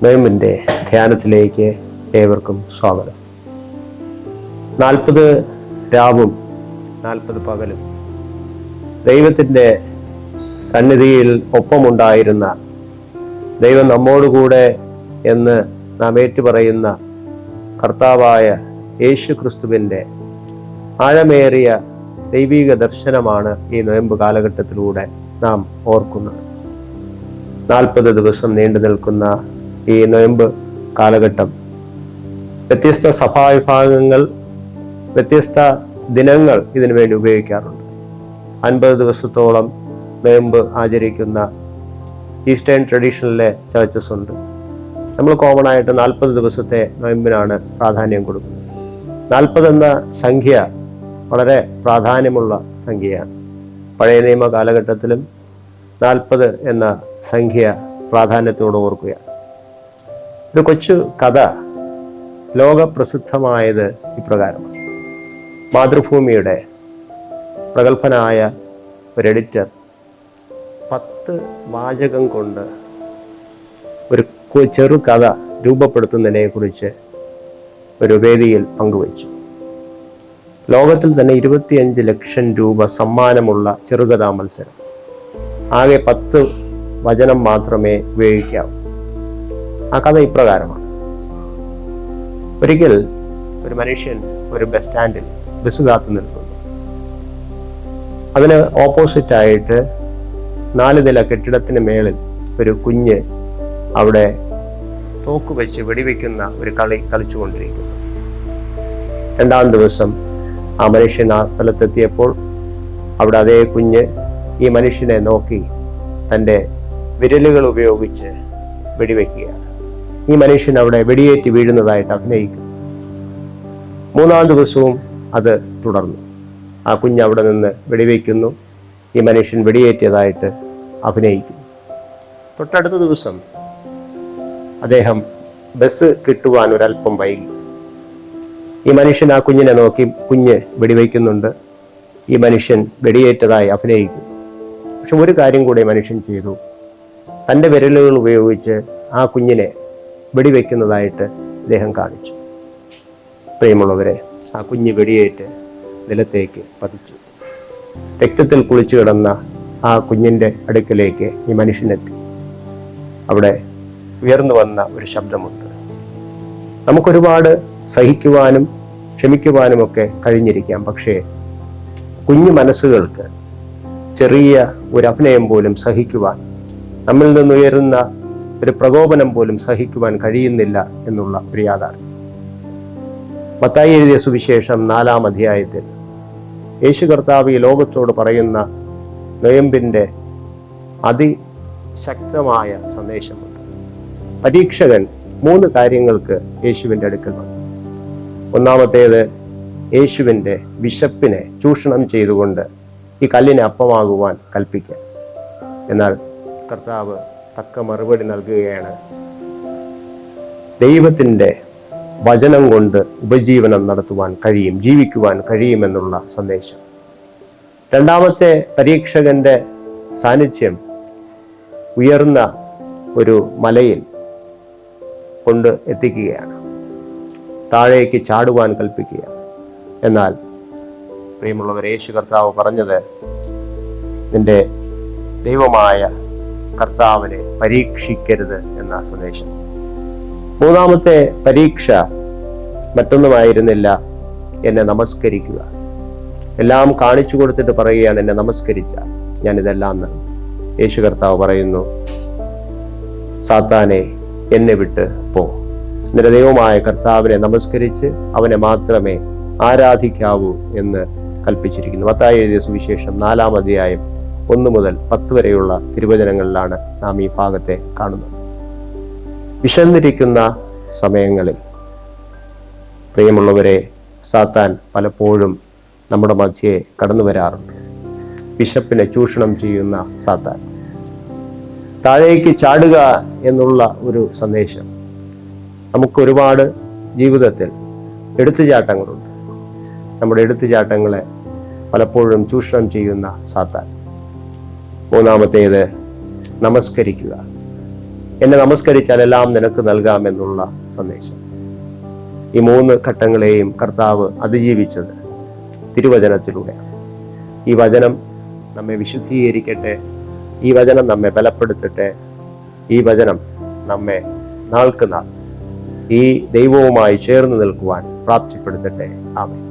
നോയമ്പിൻ്റെ ധ്യാനത്തിലേക്ക് ഏവർക്കും സ്വാഗതം. 40 രാവും 40 പകലും ദൈവത്തിൻ്റെ സന്നിധിയിൽ ഒപ്പമുണ്ടായിരുന്ന ദൈവം നമ്മോടുകൂടെ എന്ന് നാം ഏറ്റുപറയുന്ന കർത്താവായ യേശു ക്രിസ്തുവിൻ്റെ ആഴമേറിയ ദൈവിക ദർശനമാണ് ഈ നോയമ്പ് കാലഘട്ടത്തിലൂടെ നാം ഓർക്കുന്നത്. 40 ദിവസം നീണ്ടു നിൽക്കുന്ന ഈ നോയമ്പ് കാലഘട്ടം വ്യത്യസ്ത സഭാവിഭാഗങ്ങൾ വ്യത്യസ്ത ദിനങ്ങൾ ഇതിനു വേണ്ടി ഉപയോഗിക്കാറുണ്ട്. 50 ദിവസത്തോളം നോയമ്പ് ആചരിക്കുന്ന ഈസ്റ്റേൺ ട്രഡീഷനിലെ ചർച്ചസ് ഉണ്ട്. നമ്മൾ കോമൺ ആയിട്ട് 40 ദിവസത്തെ നോയമ്പിനാണ് പ്രാധാന്യം കൊടുക്കുന്നത്. 40 എന്ന സംഖ്യ വളരെ പ്രാധാന്യമുള്ള സംഖ്യയാണ്. പഴയ നിയമ കാലഘട്ടത്തിലും 40 എന്ന സംഖ്യ പ്രാധാന്യത്തോടെ ഓർക്കുകയാണ്. ഒരു കൊച്ചു കഥ ലോകപ്രസിദ്ധമായത് ഇപ്രകാരമാണ്. മാതൃഭൂമിയുടെ പ്രഗത്ഭനായ ഒരു എഡിറ്റർ 10 വാചകം കൊണ്ട് ഒരു ചെറു കഥ രൂപപ്പെടുത്തുന്നതിനെ കുറിച്ച് ഒരു വേദിയിൽ പങ്കുവച്ചു. ലോകത്തിൽ തന്നെ 25 ലക്ഷം രൂപ സമ്മാനമുള്ള ചെറുകഥാ മത്സരം. ആകെ 10 വചനം മാത്രമേ ഉപയോഗിക്കാവൂ. ആ കഥ ഇപ്രകാരമാണ്. ഒരിക്കൽ ഒരു മനുഷ്യൻ ഒരു ബസ് സ്റ്റാൻഡിൽ ബസ് കാത്തു നിൽക്കുന്നു. അതിന് ഓപ്പോസിറ്റായിട്ട് 4 നില കെട്ടിടത്തിന് മേളിൽ ഒരു കുഞ്ഞ് അവിടെ തോക്ക് വെച്ച് വെടിവെക്കുന്ന ഒരു കളി കളിച്ചുകൊണ്ടിരിക്കുന്നു. 2-ാം ദിവസം ആ മനുഷ്യൻ ആ സ്ഥലത്തെത്തിയപ്പോൾ അവിടെ അതേ കുഞ്ഞ് ഈ മനുഷ്യനെ നോക്കി തൻ്റെ വിരലുകൾ ഉപയോഗിച്ച് വെടിവെക്കുകയാണ്. ഈ മനുഷ്യൻ അവിടെ വെടിയേറ്റ് വീഴുന്നതായിട്ട് അഭിനയിക്കുന്നു. 3-ാം ദിവസവും അത് തുടർന്നു. ആ കുഞ്ഞ് അവിടെ നിന്ന് വെടിവെക്കുന്നു. ഈ മനുഷ്യൻ വെടിയേറ്റതായിട്ട് അഭിനയിക്കുന്നു. തൊട്ടടുത്ത ദിവസം അദ്ദേഹം ബസ് കിട്ടുവാൻ ഒരല്പം വൈകി. ഈ മനുഷ്യൻ ആ കുഞ്ഞിനെ നോക്കി കുഞ്ഞ് വെടിവെക്കുന്നുണ്ട്. ഈ മനുഷ്യൻ വെടിയേറ്റതായി അഭിനയിക്കുന്നു. പക്ഷെ ഒരു കാര്യം കൂടി മനുഷ്യൻ ചെയ്തു. തൻ്റെ വിരലുകൾ ഉപയോഗിച്ച് ആ കുഞ്ഞിനെ വെടിവെക്കുന്നതായിട്ട് അദ്ദേഹം കാണിച്ചു. പ്രിയമുള്ളവരെ, ആ കുഞ്ഞ് വെടിയേറ്റ് നിലത്തേക്ക് പതിച്ചു. രക്തത്തിൽ കുളിച്ചു കിടന്ന ആ കുഞ്ഞിൻ്റെ അടുക്കലേക്ക് ഈ മനുഷ്യനെത്തി. അവിടെ ഉയർന്നു വന്ന ഒരു ശബ്ദമുണ്ട്. നമുക്കൊരുപാട് സഹിക്കുവാനും ക്ഷമിക്കുവാനുമൊക്കെ കഴിഞ്ഞിരിക്കാം. പക്ഷേ കുഞ്ഞു മനസ്സുകൾക്ക് ചെറിയ ഒരു അഭിനയം പോലും സഹിക്കുവാൻ, നമ്മിൽ നിന്നുയരുന്ന ഒരു പ്രകോപനം പോലും സഹിക്കുവാൻ കഴിയുന്നില്ല എന്നുള്ള ഒരു യാഥാർത്ഥ്യം. മത്തായി എഴുതിയ സുവിശേഷം 4-ാം അധ്യായത്തിൽ യേശു കർത്താവ് ഈ ലോകത്തോട് പറയുന്ന നോയമ്പിൻ്റെ അതിശക്തമായ സന്ദേശമുണ്ട്. പരീക്ഷകൻ 3 കാര്യങ്ങൾക്ക് യേശുവിൻ്റെ അടുക്കൽ വന്നു. ഒന്നാമത്തേത്, യേശുവിൻ്റെ വിശപ്പിനെ ചൂഷണം ചെയ്തുകൊണ്ട് ഈ കല്ലിനെ അപ്പമാകുവാൻ കൽപ്പിക്കുക. എന്നാൽ കർത്താവ് തക്ക മറുപടി നൽകുകയാണ്. ദൈവത്തിൻ്റെ വചനം കൊണ്ട് ഉപജീവനം നടത്തുവാൻ കഴിയും, ജീവിക്കുവാൻ കഴിയുമെന്നുള്ള സന്ദേശം. 2-ാമത്തെ പരീക്ഷകന്റെ സാന്നിധ്യം ഉയർന്ന ഒരു മലയിൽ കൊണ്ട് എത്തിക്കുകയാണ്. താഴേക്ക് ചാടുവാൻ കൽപ്പിക്കുകയാണ്. എന്നാൽ പ്രിയമുള്ളവർ, യേശു കർത്താവ് പറഞ്ഞത്, നിന്റെ ദൈവമായ കർത്താവിനെ പരീക്ഷിക്കരുത് എന്ന സന്ദേശം. 3-ാമത്തെ പരീക്ഷ മറ്റൊന്നുമായിരുന്നില്ല, എന്നെ നമസ്കരിക്കുക. എല്ലാം കാണിച്ചു കൊടുത്തിട്ട് പറയുകയാണ്, എന്നെ നമസ്കരിച്ചാൽ ഞാനിതെല്ലാം നൽകും. യേശു കർത്താവ് പറയുന്നു, സാത്താനെ എന്നെ വിട്ട് പോ. നിന്റെ ദൈവമായ കർത്താവിനെ നമസ്കരിച്ച് അവനെ മാത്രമേ ആരാധിക്കാവൂ എന്ന് കൽപ്പിച്ചിരിക്കുന്നു. മത്തായി എഴുതിയ സുവിശേഷം 4-ാം അധ്യായം 1 മുതൽ 10 വരെയുള്ള തിരുവചനങ്ങളിലാണ് നാം ഈ ഭാഗത്തെ കാണുന്നത്. വിശന്നിരിക്കുന്ന സമയങ്ങളിൽ പ്രിയമുള്ളവരെ, സാത്താൻ പലപ്പോഴും നമ്മുടെ മധ്യേ കടന്നു വരാറുണ്ട്. വിശപ്പിനെ ചൂഷണം ചെയ്യുന്ന സാത്താൻ. താഴേക്ക് ചാടുക എന്നുള്ള ഒരു സന്ദേശം. നമുക്കൊരുപാട് ജീവിതത്തിൽ എടുത്തുചാട്ടങ്ങളുണ്ട്. നമ്മുടെ എടുത്തുചാട്ടങ്ങളെ പലപ്പോഴും ചൂഷണം ചെയ്യുന്ന സാത്താൻ. 3-ാമത്തേത്, നമസ്കരിക്കുക. എന്നെ നമസ്കരിച്ചാൽ എല്ലാം നിനക്ക് നൽകാമെന്നുള്ള സന്ദേശം. ഈ 3 ഘട്ടങ്ങളെയും കർത്താവ് അതിജീവിച്ചത് തിരുവചനത്തിലൂടെയാണ്. ഈ വചനം നമ്മെ വിശുദ്ധീകരിക്കട്ടെ, ഈ വചനം നമ്മെ ബലപ്പെടുത്തട്ടെ, ഈ വചനം നമ്മെ നാൾക്ക് നാൾ ഈ ദൈവവുമായി ചേർന്ന് നിൽക്കുവാൻ പ്രാപ്തിപ്പെടുത്തട്ടെ. ആമേൻ.